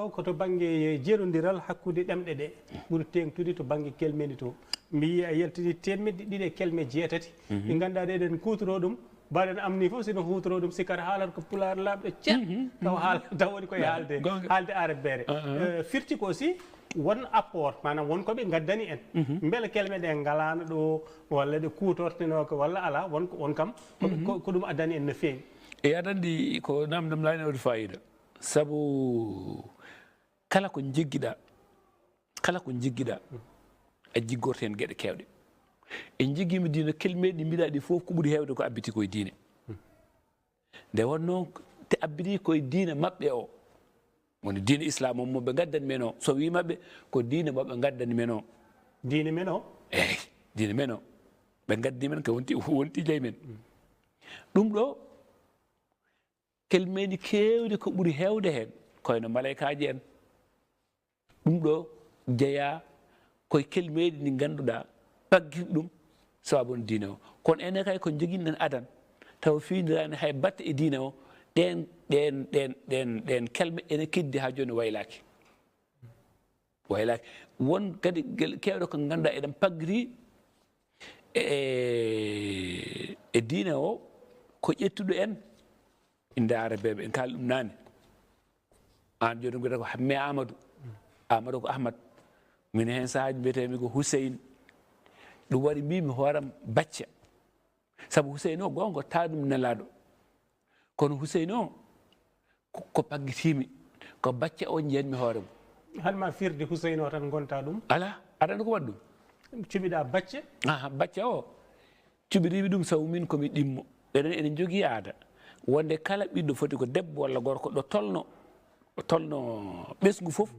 o koto banggue jeerodiral hakkude ɗemɗe ɗe ɓuri tengtude to banggue kelmeni to mi yi a yaltini temedde ɗiɗi e kelme jeetati ɗi ganduɗa ɗeɗen kutoro ɗum mbaɗen amni fof sino hutoro ɗum sikkata haalata ko pular laaɓɗe ceer taw woni koye haalde arabere firti ko aussi won apport manam won koɓe gaddani en beele kelme ɗe galano ɗo walla ɗe kutortenoka walla ala won kam ko ɗum addani en no feewi e aɗa andi ko namdam layni waɗi fayida saabu kala ko jigguiɗa a jiggorto hen gueɗe kewɗe en jigguima diina kelmeɗi ɗi mbiɗa ɗi foof ko ɓuuri hewde ko abbiti koye diine nde wonno te abbiti koye diine mabɓe o woni diine islam on moɓe gaddani men o so wimaɓe ko diine moɓe gaddani men o diine men o eyyi diine men o ɓe gaddi men ko wonti ley men ɗum ɗo kelmeɗi kewɗe ko ɓuuri hewde hen koyno malaykaji en ɗum ɗo jeeya koye kelmeɗi ɗi ganduɗa paggirɗi ɗum sababu diine o kono enen kay ko joguinɗen adan taw fiidirani hay batte e diine o ɗen kelme ene keddi ha joni waylaki won kadi kewɗe ko ganduɗa eɗen paggiri e diine o ko ƴettuɗo en inde arabeɓe en kaali ɗum nane an joni mbiɗa ko hamme amadou ko ahmad min hen sahaji mbiyetemi ko Hussein ɗum waɗi mbimi hooram Bacca saabu Hussein o gonga taa ɗum nelaɗo kono Hussein o ko paggitimi ko Bacca o jiyanmi hoore mum hanma firde Hussein o tan gonta ɗum ala aɗa andi ko waɗi ɗum cuɓiɗa Bacca Bacca o cuɓirimi ɗum sabu min komi ɗimmo enen jogui aada wonde kala ɓiɗɗo foti ko debbo walla gorko ɗo tolno ɓesgu foof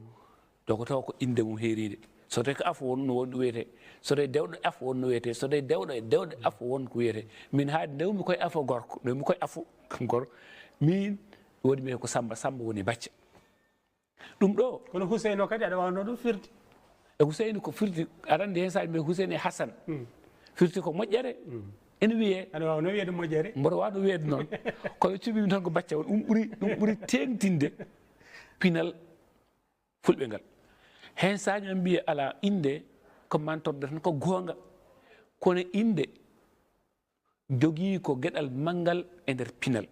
donc taw ko inde mum heeride so tawi ko afo won no won ɗo wiyete so tawi dewɗo afo won no wiyete so tawi dewɗo afo won ko wiyete min haade ndewmi koye afo gorko ndewmi koye afo gorko min woni mbiye ko Samba woni Bacca ɗum ɗo kono Hussein o kadi aɗa wawno ɗum firde e Hussein ko firti aɗa andi hen saji mbiye Hussein e Hassan firti ko moƴƴere ene wiye aɗa wawno wiyede moƴƴere mboɗo wawno wiyede noon kono cuɓimi tan ko Bacca on ɗum ɓuuri tengtinde pinal fulɓe ngal hen saji on mbiye ala inde ko mantorde tan ko gonga kono inde jogii ko gueɗal manggal e nder pinal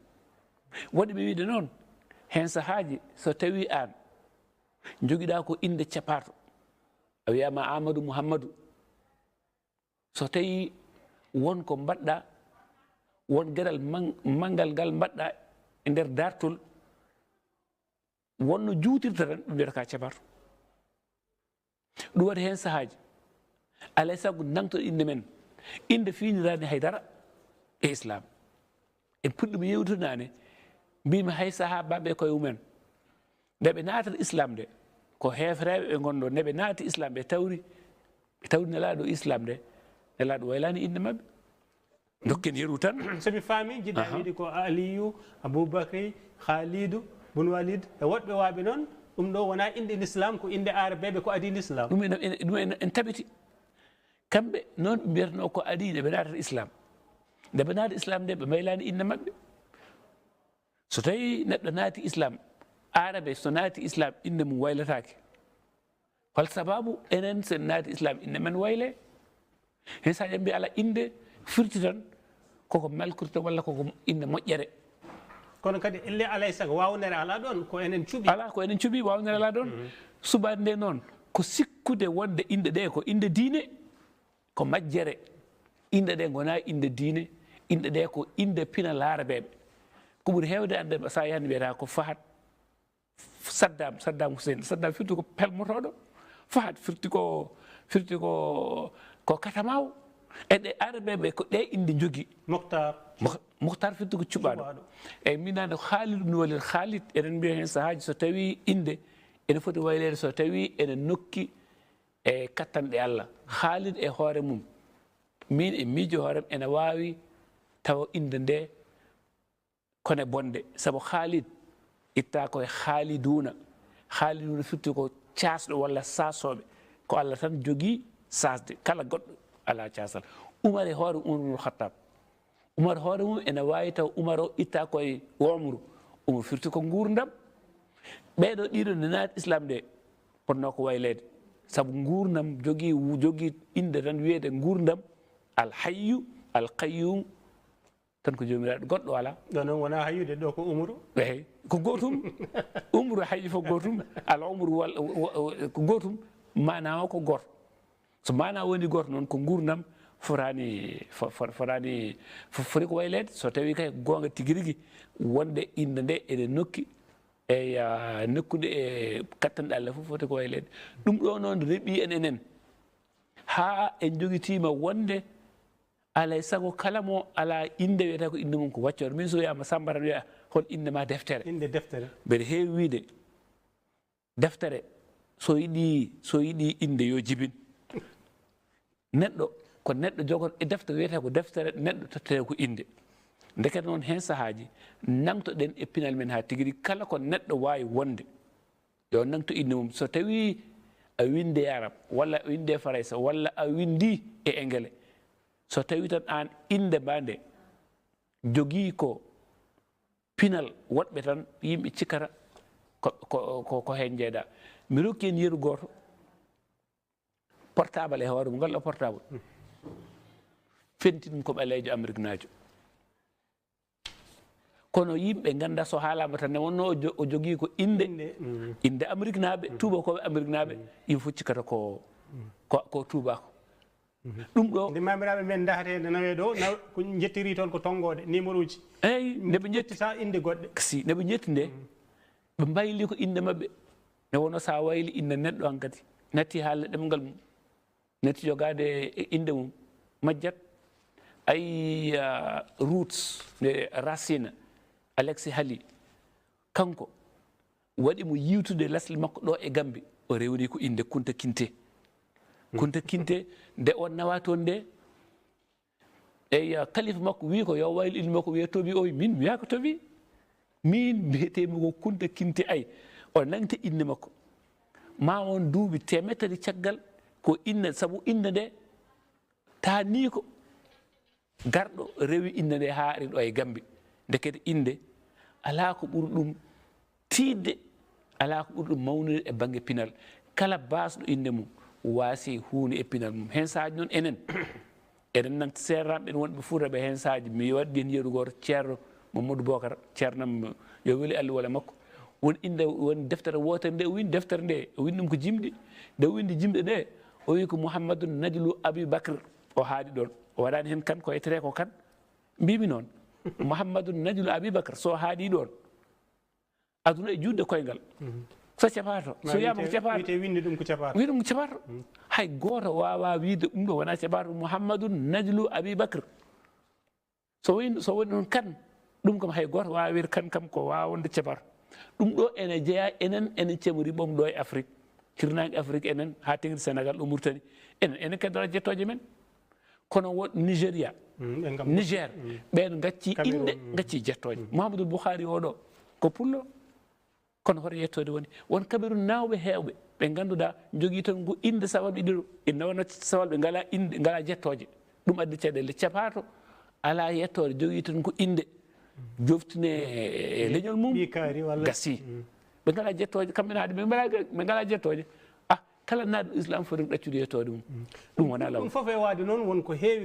waɗi ɓe wiide noon hen sahaji so tawi an joguiɗa ko inde capato a wiyama Amadou Mouhammadou so tawi won ko mbaɗɗa won gueɗal manggal ngal mbaɗɗa e nder dartol wonno juutirta tan ɗum wiyata ka capato ɗum waɗi hen sahaji alay saago nangtoɗo inde men inde finirani haydara e islam en puɗɗima yewtidani mbimi hay sahabaɓe koye mumen nde ɓe natata islam nde ko hefreɓe ɓe gonɗo nde ɓe naati islam ɓe tawri nelaɗo islam nde nelaɗo waylani inde mabɓe dokken yeru tan somi faami jiɗɗa wiide ko Aliyu Aboubacry Khalidou Bun Walid e woɗɓe waaɓe noon ɗum ɗo wona inde l'islam ko inde arabeɓe ko adi l'islam ɗum en taɓiti kamɓe noon ɓe mbiyatano ko adi ɓe natata islam nde ɓe naati islam nde ɓe maylani inde mabɓe so tawi neɗɗo naati islam arabe so naati islam inde mum waylatake hol sababu enen sen naati islam inde men wayle hen saji mbi ala inde firti tan koko malkurte walla koko inde moƴƴere kono kadi elle alay sago wawnere ala ɗon ko enen cuuɓi ala ko enen cuuɓi wawnere ala ɗon subade nde noon ko sikkude wonde inde ɗe ko inde diine ko majjere inde ɗe gona inde diine inde ɗe ko inde pina laarabeɓe ko ɓuuri hewde ande sa yani wiyata ko Fahad Saddam Hussein Saddam firti ko pelmotoɗo Fahad firti ko Katamaw e ɗe arabeɓe ko ɗe inde jogui Mokhtar firti ko cuɓaɗo eyyi minande Khalid ibn Walid Khalid eɗen mbiya hen sahaji so tawi inde ene foti waylede so tawi ene nokki e kattanɗe Allah Khalid e hoore mum min e miijo hoorem ene wawi tawa inde nde kone bonde saabu Khalid itta koye Khaliduna firti ko casɗo walla sasoɓe ko Allah tan jogui sasde kala goɗɗo ala casal Umar e hoore Umarul Khattab Umar hoore mum ene wawi taw Umar o itta koye Umru firti ko gurdam ɓeeɗo ɗiɗo nde naati islam de ponno ko wayleede sabu gurdam jogii inde tan wiyeede gurdam alhayyu alqayyum tan ko joomiraaɗo goɗɗo wala ɗo noon wona hayyude ɗo ko umru eyi ko gootum umru hayyu fof gootum al umru ko gootum mana o ko gooto so mana woni gooto noon ko gurdam foti ko wayleede so tawi kay goonga tigi rigi wonde inde nde ene nokki eyi nokkude e kattanɗe Allah fof foti ko wayleede ɗum ɗo noon reeɓi enen haa en jogitima wonde alay sago kala mo ala inde wiyata ko inde mum ko waccoore min so wiyama Samba tan wiya hol inde ma deftere inde deftere mbeɗa heewi wiide deftere so yiɗi inde yo jibin neɗɗo ko neɗɗo jogoto e deftere wiyete ko deftere neɗɗo tottete ko inde ndeket noon hen sahaaji nangtoɗen e pinal men ha tigui rigui kala ko neɗɗo wawi wonde yo nangto inde mum so tawi a winde e arabe walla a winde e faraysa walla a windi e englais so tawi tan an inde ma nde jogii ko pinal woɗɓe tan yimɓe cikkata ko hen jeeɗa mi rokki en yeru goto portable e hoore mo ngal ɗo portable fenti ɗum ko ɓaleejo Amérique naajo kono yimɓe ganda so haalama tan ne wonno o jogii ko inde Amérique naaɓe tubakoɓe Amérique naaɓe yimɓe fof cikkata ko tubako ɗum ɗo nde mamiraɓe men dahatede nawe ɗo ko jettiri toon ko tonggode numéro uji eyyi nde ɓe jettita inde goɗɗe si nde ɓe jetti nde ɓe mbayli ko inde mabɓe ne wonno sa wayli inde neɗɗo han kadi natti haalde ɗemgal mum natti jogade inde mum majjat ay roots nde Racine Alexis Hali kanko waɗi mo yiwtude lasle makko ɗo e Gambie o rewni ko inde Kunta Kinte Kunta Kinte nde on nawa toon nde eyi kalifa makko wi ko yo waylo inde makko wiya Tobi o min wiya ko Tobi min mbiyetemi ko Kunta Kinte ay o nangti inde makko ma on duuɓi temettati caggal ko inde sabu inde nde taani ko garɗo rewi inde nde ha ari ɗo e Gambie ndekete inde ala ko ɓuri ɗum tiidde ala ko ɓuri ɗum mawnude e banggue pinal kala basɗo inde mum waasi hunde e pinal mum hen saaji noon enen nangti serramɓe en wonɓe Fuutaɓe hen saaji mi waddi hen yeeru goto ceerno Mamadou Bocar ceernam yo weeli Allah wala makko won inde won deftere wotere nde o windi deftere nde o windi ɗum ko jimɗi nde o windi jimɗe ɗe o wi ko Mouhamadou Nadjilou Aboubacry o haaɗi ɗon o waɗani hen kan ko yettere ko kan mbimi noon Mouhamadou Nadjilou Aboubacry so haaɗi ɗon aduna e juutde koyngal so capato so wiyama ko capato winde ɗum ko capato wi ɗum ko capato hay goto wawa wiide ɗum ɗo wona capato Mouhamadou Nadjilou Aboubacry so woni ɗon kan ɗum kam hay goto wawa wiide kan kam ko wawa wonde capato ɗum ɗo ene jeeya enen cemori ɓom ɗo e Afrique hirnangue Afrique enen ha tengti Sénégal ɗo Mauritanie enen keddora jettoje men kono won Nigéria Niger ɓen gacci inde gacci jettoje Mouhamadoul Bouhari oɗo ko pullo kono hoto yettode won Cameroun nawɓe hewɓe ɓe ganduɗa jogui tan ko inde sawalɓe ɗiɗo ina wonno sawalɓe ngala inde ngala jettoje ɗum addi caɗele capato ala yettode jogui tan ko inde joftine e leñol mum gasi ɓe ngala jettoje kamɓe naade ɓe ngala jettoje kala naɗo islam foti ɗaccude yettode mum ɗum wona law ɗum foof e waade noon wonko heewi